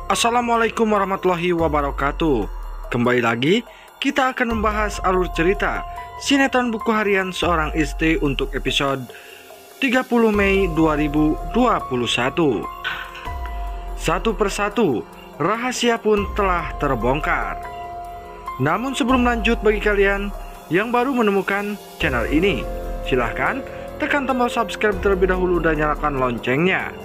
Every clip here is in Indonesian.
Assalamualaikum warahmatullahi wabarakatuh. Kembali lagi kita akan membahas alur cerita sinetron buku harian seorang istri untuk episode 30 Mei 2021. Satu persatu rahasia pun telah terbongkar. Namun sebelum lanjut, bagi kalian yang baru menemukan channel ini, silahkan tekan tombol subscribe terlebih dahulu dan nyalakan loncengnya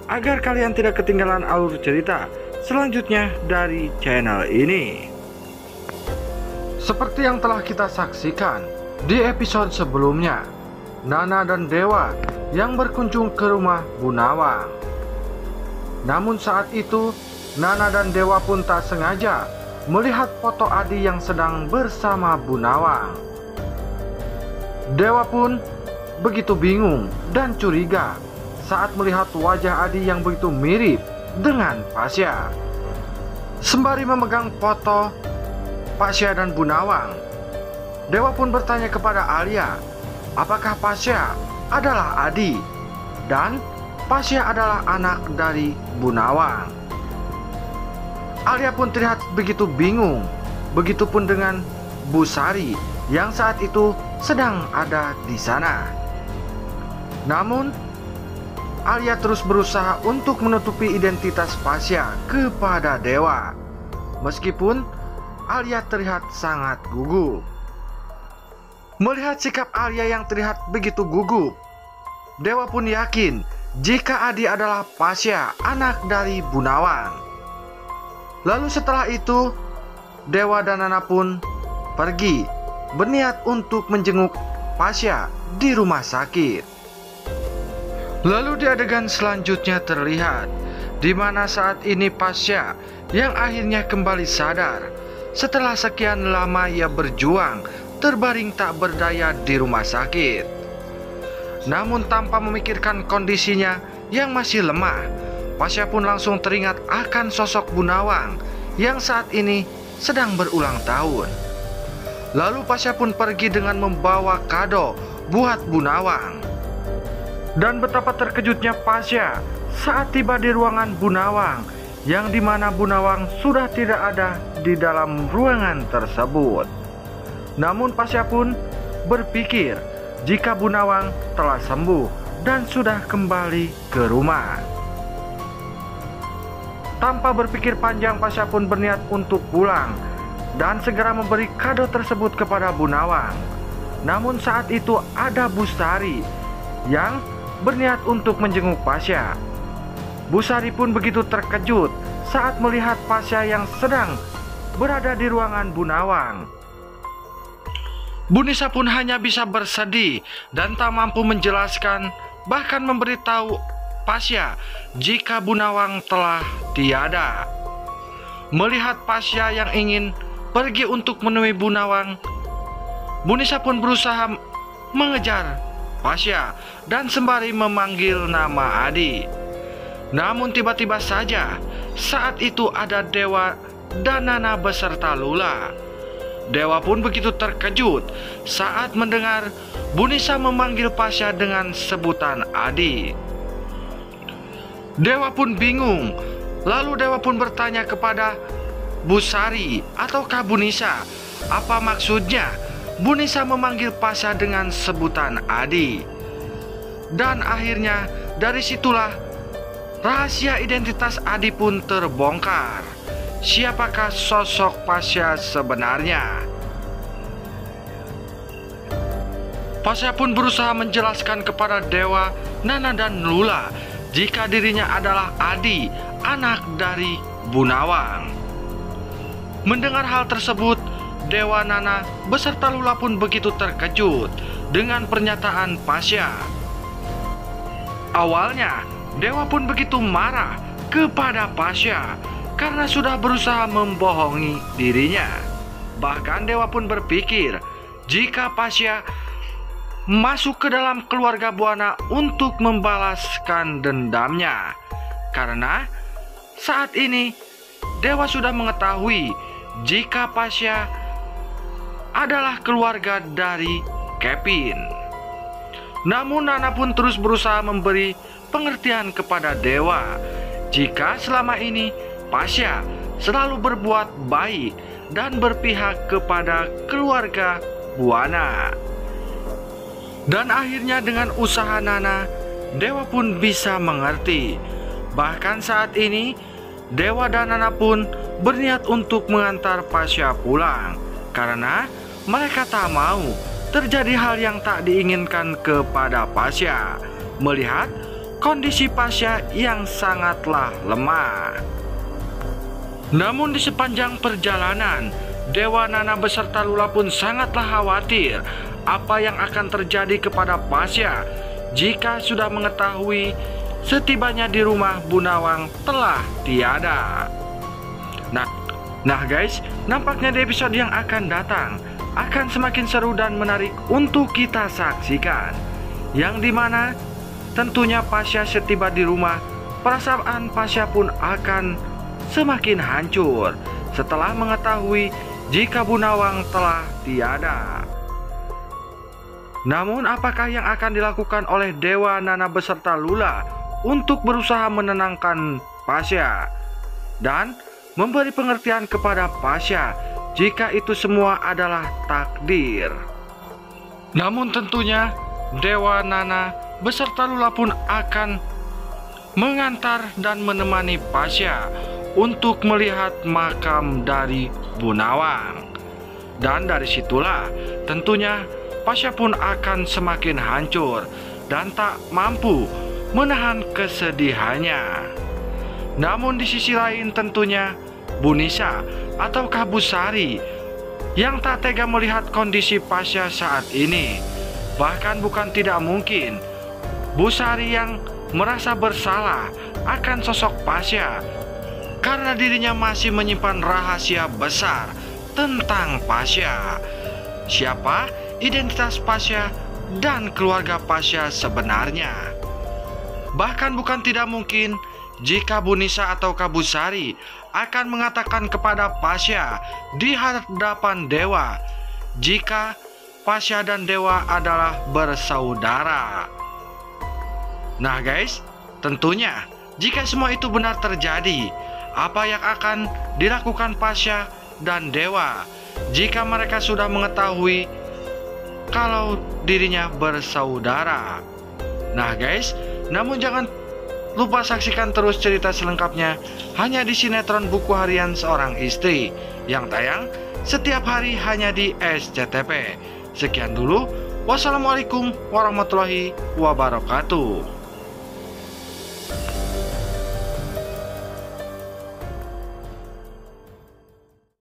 agar kalian tidak ketinggalan alur cerita selanjutnya dari channel ini. Seperti yang telah kita saksikan di episode sebelumnya, Nana dan Dewa yang berkunjung ke rumah Bu Nawang. Namun saat itu Nana dan Dewa pun tak sengaja melihat foto Adi yang sedang bersama Bu Nawang. Dewa pun begitu bingung dan curiga saat melihat wajah Adi yang begitu mirip dengan Pasya. Sembari memegang foto Pasya dan Bu Nawang, Dewa pun bertanya kepada Alia, apakah Pasya adalah Adi dan Pasya adalah anak dari Bu Nawang. Alia pun terlihat begitu bingung, begitupun dengan Bu Sari yang saat itu sedang ada di sana. Namun Alia terus berusaha untuk menutupi identitas Pasya kepada Dewa. Meskipun Alia terlihat sangat gugup. Melihat sikap Alia yang terlihat begitu gugup, Dewa pun yakin jika Adi adalah Pasya, anak dari Bu Nawang. Lalu setelah itu, Dewa dan Nana pun pergi berniat untuk menjenguk Pasya di rumah sakit. Lalu di adegan selanjutnya terlihat di mana saat ini Pasya yang akhirnya kembali sadar setelah sekian lama ia berjuang terbaring tak berdaya di rumah sakit. Namun tanpa memikirkan kondisinya yang masih lemah, Pasya pun langsung teringat akan sosok Bu Nawang yang saat ini sedang berulang tahun. Lalu Pasya pun pergi dengan membawa kado buat Bu Nawang. Dan betapa terkejutnya Pasya saat tiba di ruangan Bu Nawang, yang dimana Bu Nawang sudah tidak ada di dalam ruangan tersebut. Namun Pasya pun berpikir jika Bu Nawang telah sembuh dan sudah kembali ke rumah. Tanpa berpikir panjang, Pasya pun berniat untuk pulang dan segera memberi kado tersebut kepada Bu Nawang. Namun saat itu ada Bu Sari yang berniat untuk menjenguk Pasya. Bu Sari pun begitu terkejut saat melihat Pasya yang sedang berada di ruangan Bu Nawang. Bu Nisa pun hanya bisa bersedih dan tak mampu menjelaskan, bahkan memberitahu Pasya jika Bu Nawang telah tiada. Melihat Pasya yang ingin pergi untuk menemui Bu Nawang, Bu Nisa pun berusaha mengejar Pasya dan sembari memanggil nama Adi. Namun tiba-tiba saja saat itu ada Dewa dan Nana beserta Lula. Dewa pun begitu terkejut saat mendengar Bu Nisa memanggil Pasya dengan sebutan Adi. Dewa pun bingung. Lalu Dewa pun bertanya kepada Bu Sari ataukah Bu Nisa, apa maksudnya Bu Nisa memanggil Pasya dengan sebutan Adi. Dan akhirnya dari situlah rahasia identitas Adi pun terbongkar. Siapakah sosok Pasya sebenarnya? Pasya pun berusaha menjelaskan kepada Dewa, Nana dan Lula jika dirinya adalah Adi, anak dari Bu Nawang. Mendengar hal tersebut, Dewa, Nana beserta Lula pun begitu terkejut dengan pernyataan Pasya. Awalnya Dewa pun begitu marah kepada Pasya karena sudah berusaha membohongi dirinya. Bahkan Dewa pun berpikir jika Pasya masuk ke dalam keluarga Buana untuk membalaskan dendamnya, karena saat ini Dewa sudah mengetahui jika Pasya adalah keluarga dari Kevin. Namun Nana pun terus berusaha memberi pengertian kepada Dewa jika selama ini Pasya selalu berbuat baik dan berpihak kepada keluarga Buana. Dan akhirnya dengan usaha Nana, Dewa pun bisa mengerti. Bahkan saat ini Dewa dan Nana pun berniat untuk mengantar Pasya pulang, karena mereka tak mau terjadi hal yang tak diinginkan kepada Pasya, melihat kondisi Pasya yang sangatlah lemah. Namun di sepanjang perjalanan, Dewa, Nana beserta Lula pun sangatlah khawatir apa yang akan terjadi kepada Pasya jika sudah mengetahui setibanya di rumah Bu Nawang telah tiada. Nah guys, nampaknya di episode yang akan datang akan semakin seru dan menarik untuk kita saksikan, yang dimana tentunya Pasya setiba di rumah, perasaan Pasya pun akan semakin hancur setelah mengetahui jika Bu Nawang telah tiada. Namun apakah yang akan dilakukan oleh Dewa, Nana beserta Lula untuk berusaha menenangkan Pasya dan memberi pengertian kepada Pasya jika itu semua adalah takdir? Namun tentunya Dewa, Nana beserta Lula pun akan mengantar dan menemani Pasya untuk melihat makam dari Bu Nawang. Dan dari situlah tentunya Pasya pun akan semakin hancur dan tak mampu menahan kesedihannya. Namun di sisi lain tentunya Bu Nisa ataukah Bu Sari yang tak tega melihat kondisi Pasya saat ini. Bahkan bukan tidak mungkin Bu Sari yang merasa bersalah akan sosok Pasya karena dirinya masih menyimpan rahasia besar tentang Pasya. Siapa identitas Pasya dan keluarga Pasya sebenarnya? Bahkan bukan tidak mungkin jika Bu Nisa atau Bu Sari akan mengatakan kepada Pasya di hadapan Dewa jika Pasya dan Dewa adalah bersaudara. Nah guys, tentunya jika semua itu benar terjadi, apa yang akan dilakukan Pasya dan Dewa jika mereka sudah mengetahui kalau dirinya bersaudara? Nah guys, namun jangan lupa saksikan terus cerita selengkapnya hanya di sinetron Buku Harian Seorang Istri yang tayang setiap hari hanya di SCTV. Sekian dulu, wassalamualaikum warahmatullahi wabarakatuh.